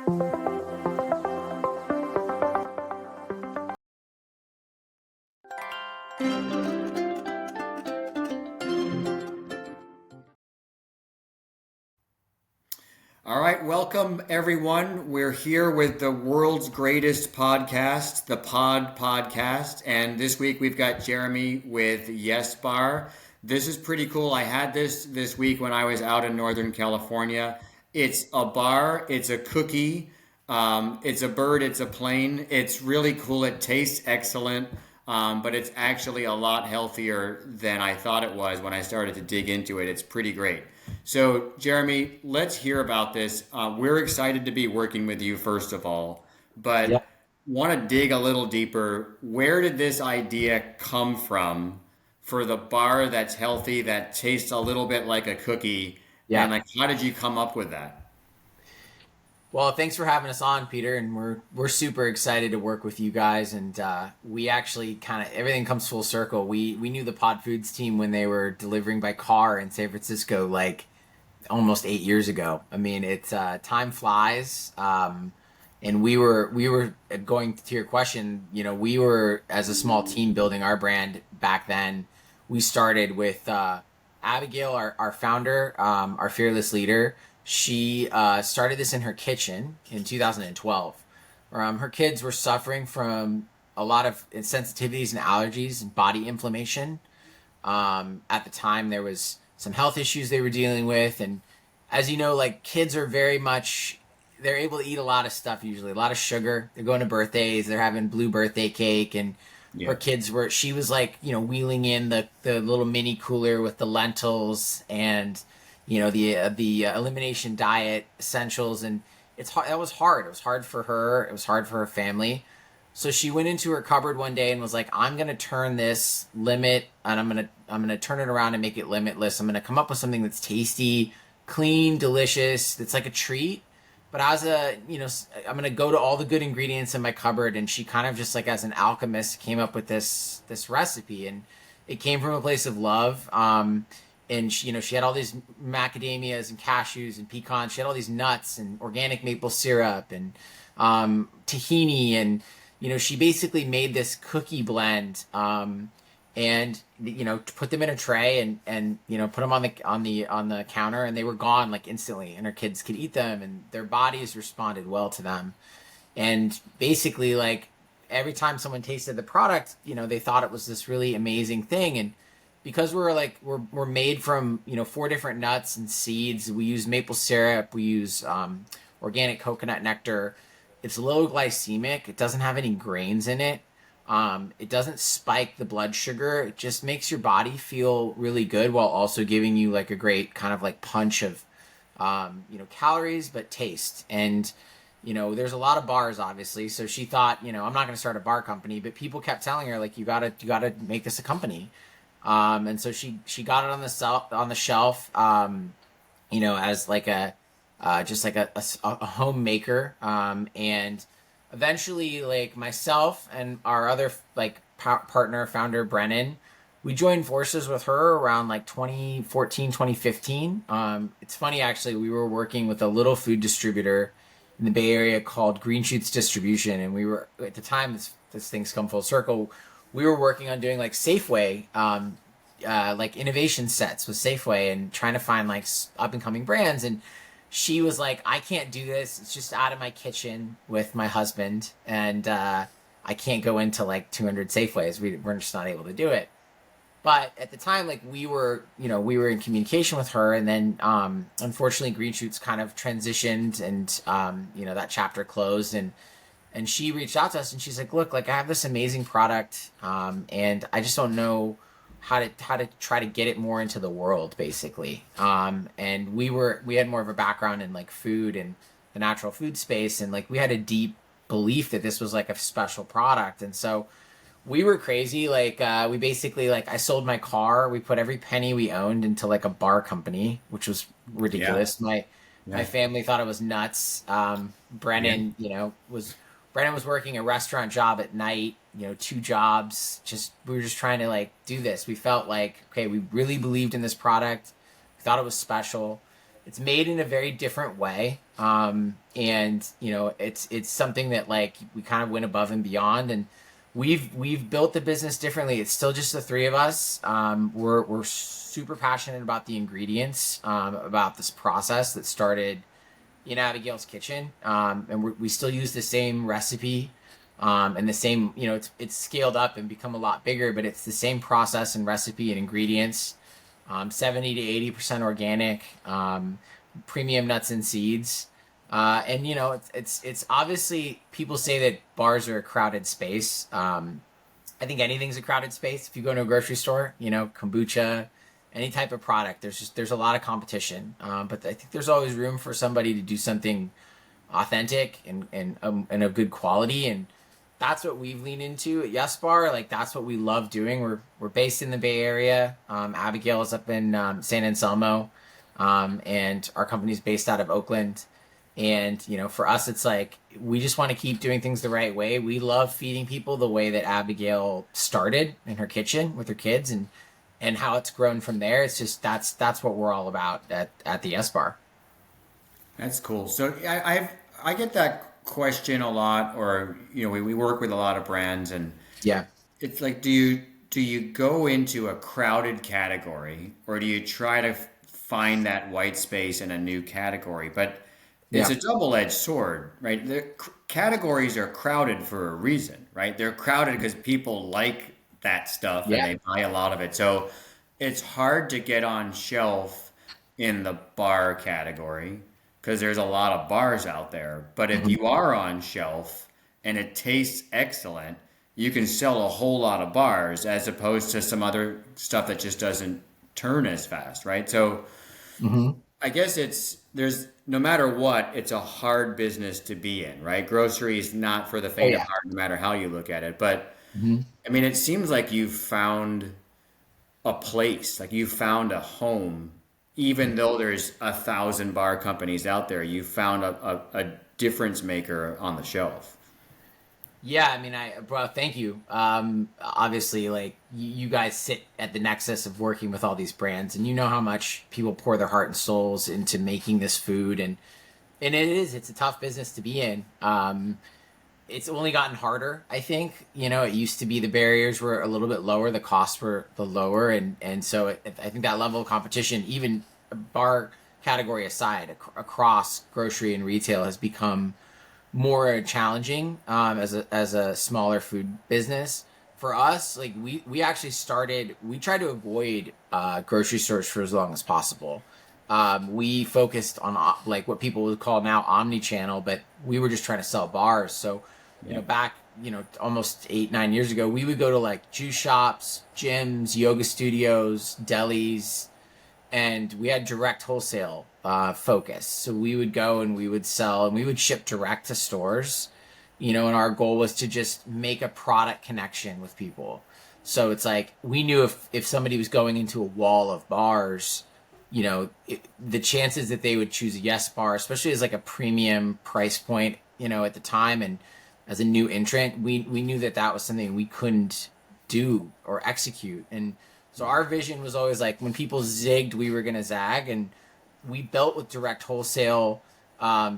All right, welcome everyone. We're here with the world's greatest podcast, the Pod Podcast, and this week we've got Jeremy with Yes Bar. This is pretty cool. I had this week when I was out in Northern California. It's a bar, it's a cookie, it's a bird, it's a plane. It's really cool. It tastes excellent, but it's actually a lot healthier than I thought it was when I started to dig into it. It's pretty great. So, Jeremy, let's hear about this. We're excited to be working with you, first of all, Yeah. but want to dig a little deeper. Where did this idea come from for the bar that's healthy, that tastes a little bit like a cookie? Yeah. And like, how did you come up with that? Well, thanks for having us on, Peter, and we're super excited to work with you guys. And we actually kind of everything comes full circle. We knew the Pod Foods team when they were delivering by car in San Francisco, like almost 8 years ago. I mean, it's time flies. And we were going to your question. You know, we were as a small team building our brand back then. We started with Abigail, our founder, our fearless leader. She started this in her kitchen in 2012. Her kids were suffering from a lot of sensitivities and allergies and body inflammation. At the time, there was some health issues they were dealing with, and as you know, like kids are very much they're able to eat a lot of stuff usually, a lot of sugar. They're going to birthdays, they're having blue birthday cake, and Yeah. her kids were she was like wheeling in the little mini cooler with the lentils and the elimination diet essentials, and it's hard. That was hard. It was hard for her. It was hard for her family. So she went into her cupboard one day and was like, "I'm gonna turn this limit, and I'm gonna turn it around and make it limitless. I'm gonna come up with something that's tasty, clean, delicious. That's like a treat." But as I'm gonna go to all the good ingredients in my cupboard, and she kind of just like as an alchemist came up with this recipe, and it came from a place of love. And she had all these macadamias and cashews and pecans. She had all these nuts and organic maple syrup and tahini, and she basically made this cookie blend, and put them in a tray and put them on the counter, and they were gone like instantly, and her kids could eat them, and their bodies responded well to them. And basically, like every time someone tasted the product, they thought it was this really amazing thing. And because we're made from four different nuts and seeds, we use maple syrup, we use organic coconut nectar. It's low glycemic. It doesn't have any grains in it. It doesn't spike the blood sugar. It just makes your body feel really good while also giving you like a great kind of like punch of calories, but taste. And there's a lot of bars, obviously. So she thought, I'm not going to start a bar company, but people kept telling her like, you gotta make this a company. And so she got it on the shelf, as like a just like a homemaker. And eventually, like myself and our other like partner founder Brennan, we joined forces with her around like 2014, 2015. It's funny actually, we were working with a little food distributor in the Bay Area called Green Shoots Distribution, and we were at the time this thing's come full circle. We were working on doing like Safeway, like innovation sets with Safeway, and trying to find like up and coming brands. And she was like, "I can't do this. It's just out of my kitchen with my husband, and I can't go into like 200 Safeways. We're just not able to do it." But at the time, like we were in communication with her, and then unfortunately, Green Shoots kind of transitioned, and that chapter closed, and she reached out to us, and she's like, "Look, like I have this amazing product, and I just don't know how to try to get it more into the world, basically." And we had more of a background in like food and the natural food space, and like we had a deep belief that this was like a special product, and so we were crazy. Like we basically like I sold my car. We put every penny we owned into like a bar company, which was Yeah. ridiculous. My Yeah. family thought it was nuts. Yeah. Brennan was working a restaurant job at night. Two jobs. Just we were just trying to like do this. We felt like okay, we really believed in this product. We thought it was special, it's made in a very different way. And it's something that like we kind of went above and beyond, and we've built the business differently. It's still just the three of us. We're super passionate about the ingredients, about this process that started in Abigail's kitchen, and we still use the same recipe. And the same, it's scaled up and become a lot bigger, but it's the same process and recipe and ingredients. 70 to 80% organic, premium nuts and seeds. And it's obviously people say that bars are a crowded space. I think anything's a crowded space. If you go to a grocery store, kombucha, any type of product, there's a lot of competition. But I think there's always room for somebody to do something authentic and of good quality, and that's what we've leaned into at Yes Bar. Like that's what we love doing. We're based in the Bay Area. Abigail is up in San Anselmo, and our company's based out of Oakland. And for us, it's like we just want to keep doing things the right way. We love feeding people the way that Abigail started in her kitchen with her kids, and how it's grown from there. It's just that's what we're all about at the Yes Bar. That's cool. So I get that question a lot, or we work with a lot of brands, and Yeah. it's like, do you go into a crowded category, or do you try to find that white space in a new category? But it's Yeah. a double-edged sword, right? The categories are crowded for a reason, right? They're crowded because people like that stuff and Yeah. they buy a lot of it. So it's hard to get on shelf in the bar category because there's a lot of bars out there. But if Mhm. you are on shelf and it tastes excellent, you can sell a whole lot of bars as opposed to some other stuff that just doesn't turn as fast, right? So Mhm. I guess there's no matter what, it's a hard business to be in, right? Grocery is not for the Oh faint of yeah. heart, no matter how you look at it. But Mhm. I mean, it seems like you've found a place, like you found a home, even though there's 1,000 bar companies out there. You found a difference maker on the shelf. Yeah, I mean, bro, thank you. Obviously, like you guys sit at the nexus of working with all these brands, and you know how much people pour their heart and souls into making this food, and it's a tough business to be in. It's only gotten harder, I think. It used to be the barriers were a little bit lower, the costs were the lower, and so I think that level of competition, even bar category aside, across grocery and retail, has become more challenging as a smaller food business. For us, like we actually started, we tried to avoid grocery stores for as long as possible. We focused on like what people would call now omni-channel, but we were just trying to sell bars. So Yeah. back almost 8 9 years ago, we would go to like juice shops, gyms, yoga studios, delis, and we had direct wholesale focus. So we would go and we would sell and we would ship direct to stores, and our goal was to just make a product connection with people. So it's like we knew if somebody was going into a wall of bars, the chances that they would choose a Yes Bar, especially as like a premium price point, at the time, and as a new entrant, we knew that that was something we couldn't do or execute. And so our vision was always like when people zigged, we were gonna zag, and we built with direct wholesale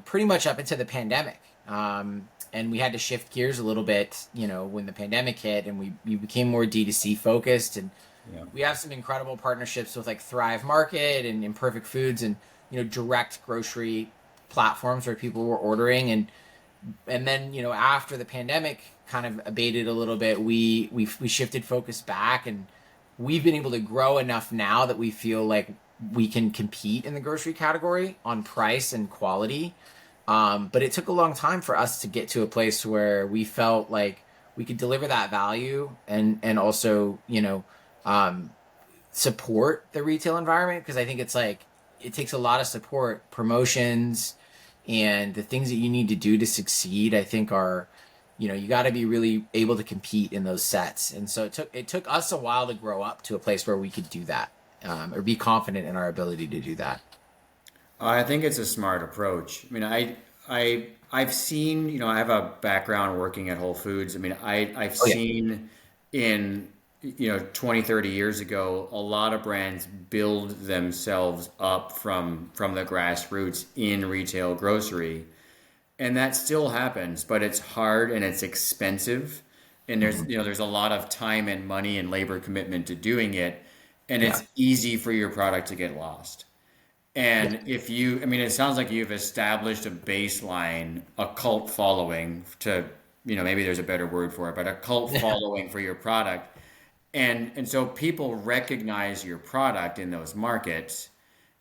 pretty much up into the pandemic. And we had to shift gears a little bit, when the pandemic hit, and we became more D2C focused. And Yeah. we have some incredible partnerships with like Thrive Market and Imperfect Foods, and direct grocery platforms where people were ordering. And then after the pandemic kind of abated a little bit, we shifted focus back, and we've been able to grow enough now that we feel like we can compete in the grocery category on price and quality. But it took a long time for us to get to a place where we felt like we could deliver that value, and also um, support the retail environment, because I think it's like it takes a lot of support, promotions, and the things that you need to do to succeed. I think are you got to be really able to compete in those sets. And so it took us a while to grow up to a place where we could do that, or be confident in our ability to do that. I think it's a smart approach. I mean, I've seen, I have a background working at Whole Foods. I mean, I've Oh yeah. seen in 20, 30 years ago, a lot of brands build themselves up from the grassroots in retail grocery. And that still happens, but it's hard and it's expensive. And there's, Mhm. there's a lot of time and money and labor commitment to doing it. And Yeah. it's easy for your product to get lost. Yeah. And I mean, it sounds like you've established a baseline, a cult following to, maybe there's a better word for it, but a cult Yeah. following for your product. And so people recognize your product in those markets.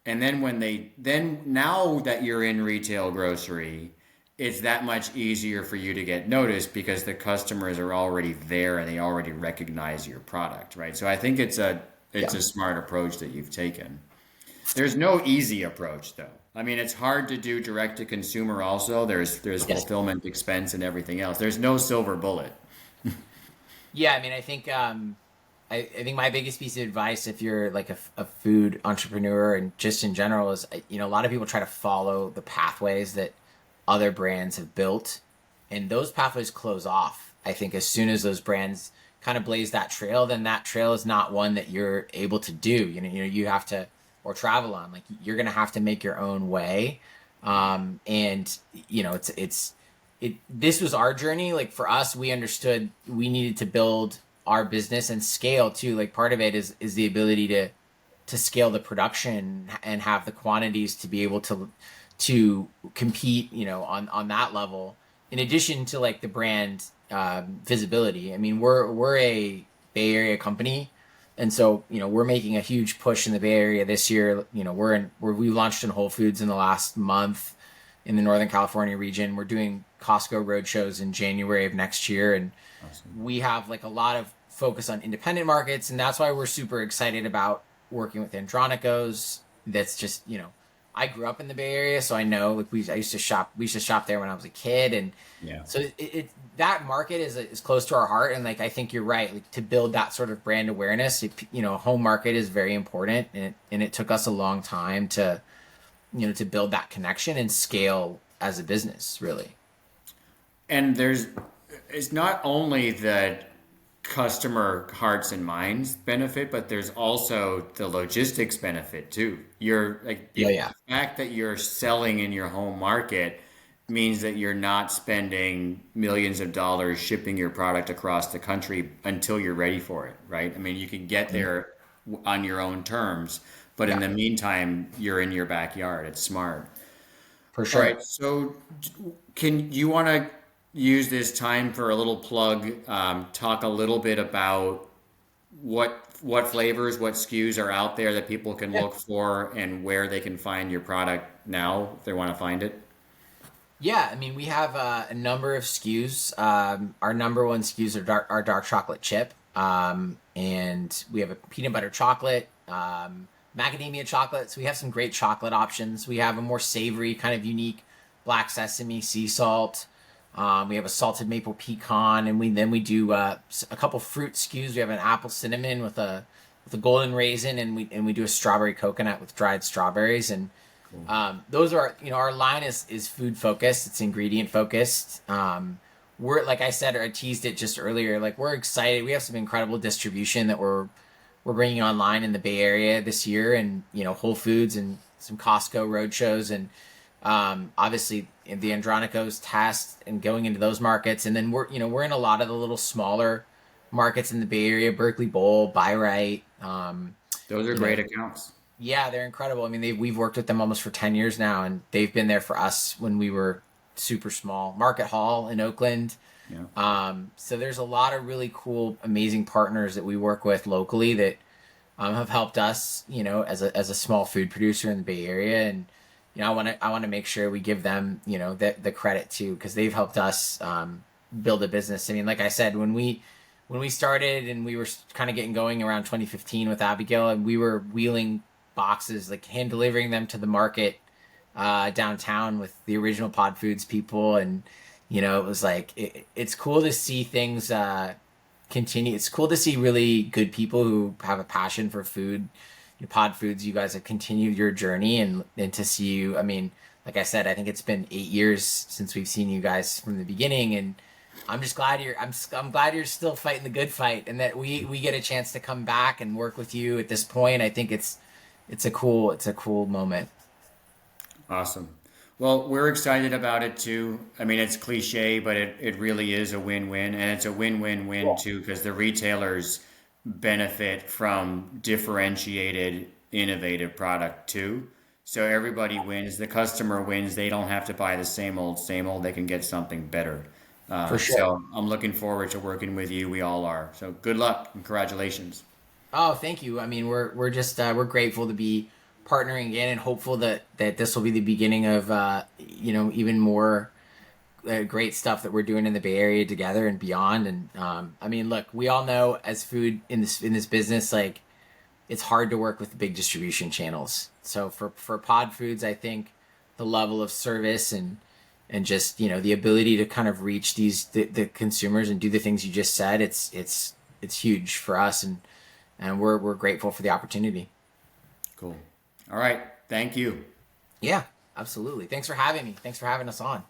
And then then now that you're in retail grocery, it's that much easier for you to get noticed because the customers are already there and they already recognize your product, right? So I think it's Yeah. a smart approach that you've taken. There's no easy approach though. I mean, it's hard to do direct to consumer also. There's Yes. fulfillment expense and everything else. There's no silver bullet. Yeah. I mean, I think my biggest piece of advice, if you're like a food entrepreneur and just in general, is a lot of people try to follow the pathways that other brands have built, and those pathways close off. I think as soon as those brands kind of blaze that trail, then that trail is not one that you're able to do. You have to or travel on. Like you're gonna have to make your own way, and this was our journey. Like for us, we understood we needed to build our business and scale too. Like part of it is the ability to scale the production and have the quantities to be able to compete, on that level. In addition to like the brand visibility. I mean, we're a Bay Area company, and so we're making a huge push in the Bay Area this year. We launched in Whole Foods in the last month in the Northern California region. We're doing Costco road shows in January of next year, and Awesome. we have like a lot of focus on independent markets, and that's why we're super excited about working with Andronicos. That's just I grew up in the Bay Area, so I know like I used to shop. We used to shop there when I was a kid, and Yeah. so that market is close to our heart. And like I think you're right, like to build that sort of brand awareness, home market is very important, and it took us a long time to build that connection and scale as a business, really. And it's not only that customer hearts and minds benefit, but there's also the logistics benefit too. You're like Yeah, the yeah, fact that you're selling in your home market means that you're not spending millions of dollars shipping your product across the country until you're ready for it, right? I mean, you can get there on your own terms, but in yeah, the meantime, you're in your backyard. It's smart. for All sure. right, so can you want to use this time for a little plug? Talk a little bit about what flavors, what SKUs are out there that people can Yeah. look for, and where they can find your product now if they want to find it. Yeah, I mean, we have a number of SKUs. Our number one SKUs are our dark chocolate chip, and we have a peanut butter chocolate, macadamia chocolate. So we have some great chocolate options. We have a more savory, kind of unique black sesame sea salt. We have a salted maple pecan, and we do a couple fruit SKUs. We have an apple cinnamon with a golden raisin, and we do a strawberry coconut with dried strawberries. And Cool. those are our line is food focused. It's ingredient focused. We're like I said, or I teased it just earlier. Like we're excited. We have some incredible distribution that we're bringing online in the Bay Area this year, and Whole Foods and some Costco road shows, and obviously in the Andronicos test and going into those markets, and then we're in a lot of the little smaller markets in the Bay Area, Berkeley Bowl, Buy Right. Those are You great know, accounts. yeah, they're incredible. I mean, we've worked with them almost for 10 years now, and they've been there for us when we were super small. Market Hall in Oakland. Yeah. So there's a lot of really cool, amazing partners that we work with locally that have helped us, as a small food producer in the Bay Area, and I want to make sure we give them, the credit too, because they've helped us build a business. I mean, like I said, when we started and we were kind of getting going around 2015 with Abigail, and we were wheeling boxes, like hand delivering them to the market downtown with the original Pod Foods people, and it was like it's cool to see things continue. It's cool to see really good people who have a passion for food. Pod Foods, you guys have continued your journey, and to see you. I mean, like I said, I think it's been 8 years since we've seen you guys from the beginning, and I'm just glad I'm glad you're still fighting the good fight, and that we get a chance to come back and work with you at this point. I think it's a cool moment. Awesome. Well, we're excited about it too. I mean, it's cliche, but it really is a win-win. And it's a win-win-win too, because the retailers benefit from differentiated, innovative product too. So everybody wins. The customer wins. They don't have to buy the same old, same old. They can get something better. For sure. So I'm looking forward to working with you. We all are. So good luck and congratulations. Oh, thank you. I mean, we're just we're grateful to be partnering again, and hopeful that this will be the beginning of even more great stuff that we're doing in the Bay Area together and beyond. And I mean, look, we all know as food in this business, like it's hard to work with the big distribution channels. So for Pod Foods, I think the level of service and just the ability to kind of reach the consumers and do the things you just said, it's huge for us, and we're grateful for the opportunity. Cool. All right. Thank you. Yeah, absolutely. Thanks for having me. Thanks for having us on.